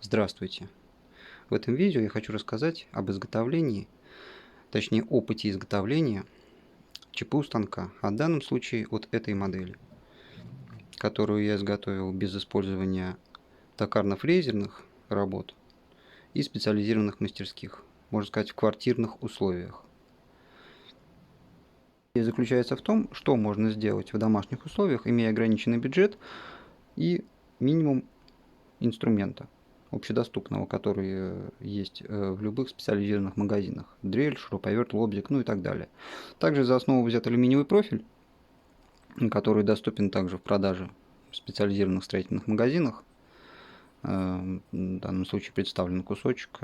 Здравствуйте! В этом видео я хочу рассказать об изготовлении, точнее опыте изготовления ЧПУ станка, а в данном случае вот этой модели, которую я изготовил без использования токарно-фрезерных работ и специализированных мастерских, можно сказать, в квартирных условиях. И заключается в том, что можно сделать в домашних условиях, имея ограниченный бюджет и минимум инструмента общедоступного, который есть в любых специализированных магазинах. Дрель, шуруповерт, лобзик, ну и так далее. Также за основу взят алюминиевый профиль, который доступен также в продаже в специализированных строительных магазинах. В данном случае представлен кусочек.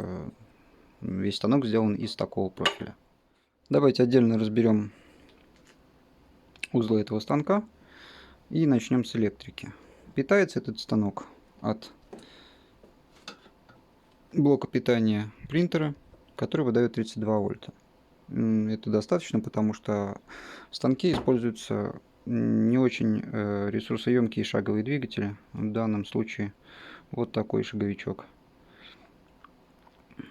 Весь станок сделан из такого профиля. Давайте отдельно разберем узлы этого станка и начнем с электрики. Питается этот станок от блока питания принтера, который выдает 32 вольта. Это достаточно, потому что в станке используются не очень ресурсоемкие шаговые двигатели. В данном случае вот такой шаговичок.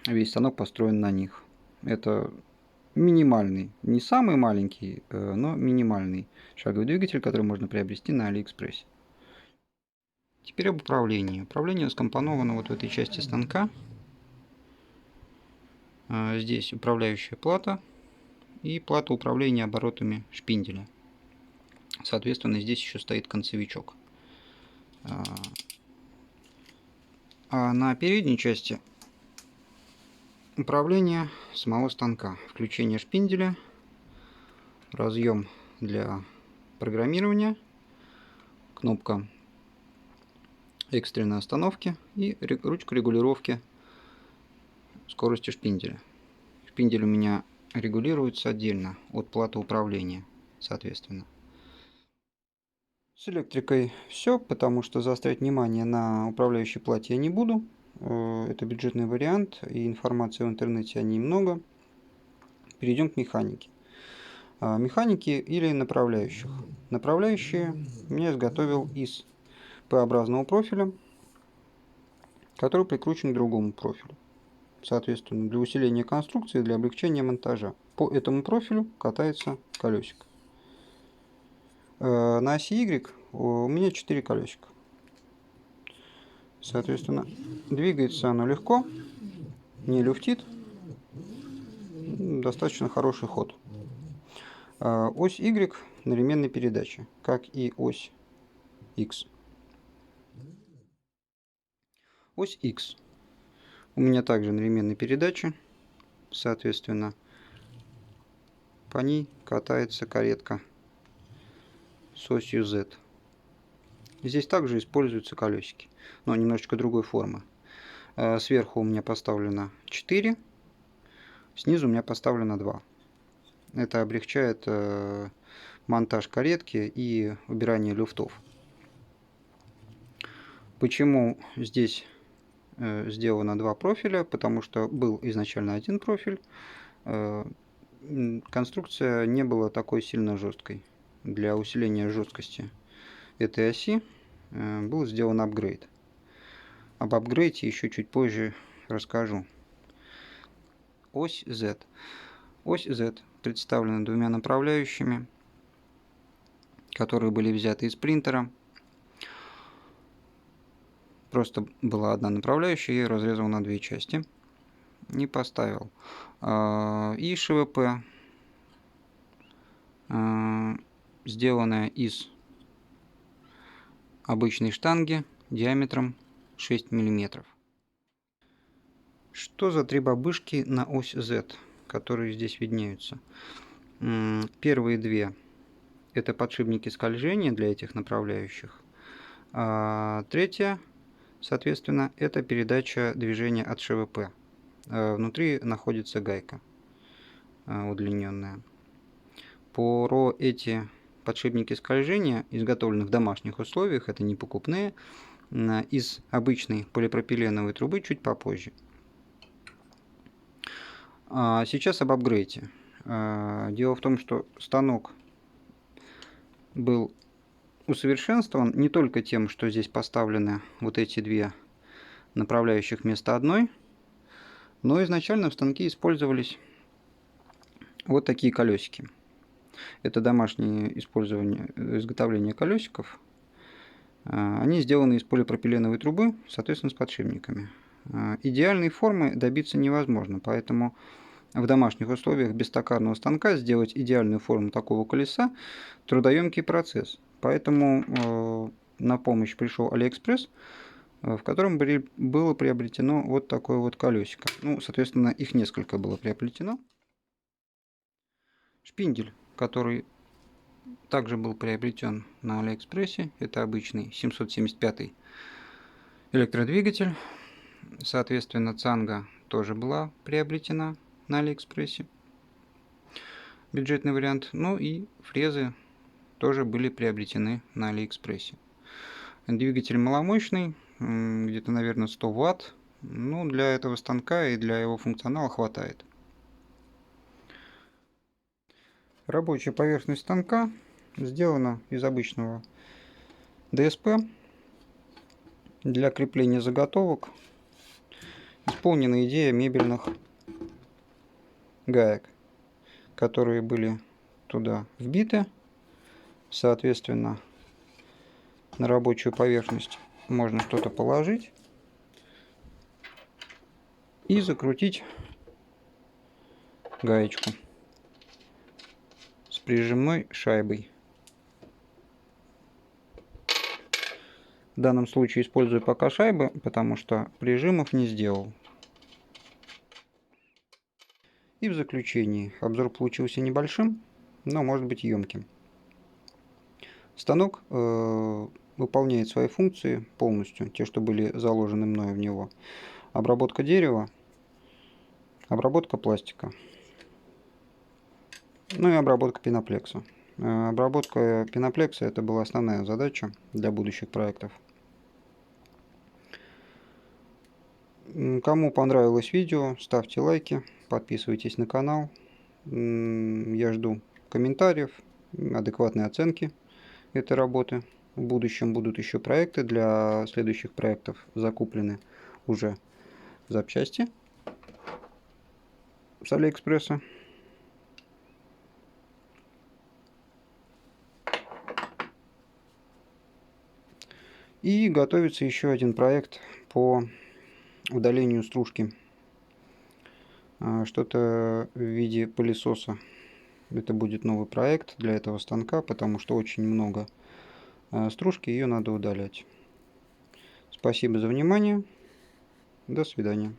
Весь станок построен на них. Это минимальный, не самый маленький, но минимальный шаговый двигатель, который можно приобрести на Алиэкспрессе. Теперь об управлении. Управление скомпоновано вот в этой части станка. Здесь управляющая плата и плата управления оборотами шпинделя. Соответственно, здесь еще стоит концевичок. А на передней части управление самого станка. Включение шпинделя, разъем для программирования, кнопка экстренной остановки и ручка регулировки скорости шпинделя. Шпиндель у меня регулируется отдельно от платы управления, соответственно. С электрикой все, потому что заострять внимание на управляющей плате я не буду. Это бюджетный вариант, и информации в интернете о ней много. Перейдем к механике. Механики или направляющих. Направляющие я изготовил из П-образного профиля, который прикручен к другому профилю. Соответственно, для усиления конструкции, для облегчения монтажа. По этому профилю катается колесико. На оси Y у меня 4 колесика. Соответственно, двигается оно легко, не люфтит, достаточно хороший ход. Ось Y на ременной передаче, как и ось X. Ось X у меня также на ременной передаче, соответственно, по ней катается каретка с осью Z. Здесь также используются колесики, но немножечко другой формы. Сверху у меня поставлено 4, снизу у меня поставлено 2. Это облегчает монтаж каретки и убирание люфтов. Почему здесь сделано 2 профиля? Потому что был изначально один профиль. Конструкция не была такой сильно жесткой. Для усиления жесткости этой оси был сделан апгрейд. Об апгрейде еще чуть позже расскажу. Ось Z. Ось Z представлена 2 направляющими, которые были взяты из принтера. Просто была одна направляющая, я ее разрезал на 2 части и поставил. И ШВП, сделанная из обычной штанги диаметром 6 мм. Что за 3 бабышки на ось Z, которые здесь виднеются? Первые 2 это подшипники скольжения для этих направляющих. А третья, соответственно, это передача движения от ШВП. Внутри находится гайка удлиненная. Про эти подшипники скольжения, изготовленные в домашних условиях, это не покупные, из обычной полипропиленовой трубы чуть попозже. Сейчас об апгрейде. Дело в том, что станок был усовершенствован не только тем, что здесь поставлены вот эти 2 направляющих вместо одной. Но изначально в станке использовались вот такие колесики. Это домашнее изготовление колесиков. Они сделаны из полипропиленовой трубы, соответственно, с подшипниками. Идеальной формы добиться невозможно, поэтому в домашних условиях без токарного станка сделать идеальную форму такого колеса – трудоемкий процесс. Поэтому на помощь пришел AliExpress, в котором было приобретено вот такое вот колесико. Ну, соответственно, их несколько было приобретено. Шпиндель, который также был приобретен на AliExpress, это обычный 775 электродвигатель. Соответственно, цанга тоже была приобретена на AliExpress. Бюджетный вариант. Ну и фрезы тоже были приобретены на AliExpress. Двигатель маломощный, где-то, наверное, 100 Вт. Ну, для этого станка и для его функционала хватает. Рабочая поверхность станка сделана из обычного ДСП. Для крепления заготовок исполнена идея мебельных гаек, которые были туда вбиты. Соответственно, на рабочую поверхность можно что-то положить и закрутить гаечку с прижимной шайбой. В данном случае использую пока шайбы, потому что прижимов не сделал. И в заключении обзор получился небольшим, но может быть емким. Станок выполняет свои функции полностью, те, что были заложены мною в него. Обработка дерева, обработка пластика, ну и обработка пеноплекса. Обработка пеноплекса — это была основная задача для будущих проектов. Кому понравилось видео, ставьте лайки, подписывайтесь на канал. Я жду комментариев, адекватной оценки этой работы. В будущем будут еще проекты. Для следующих проектов закуплены уже запчасти с Алиэкспресса. И готовится еще один проект по удалению стружки. Что-то в виде пылесоса. Это будет новый проект для этого станка, потому что очень много стружки, ее надо удалять. Спасибо за внимание. До свидания.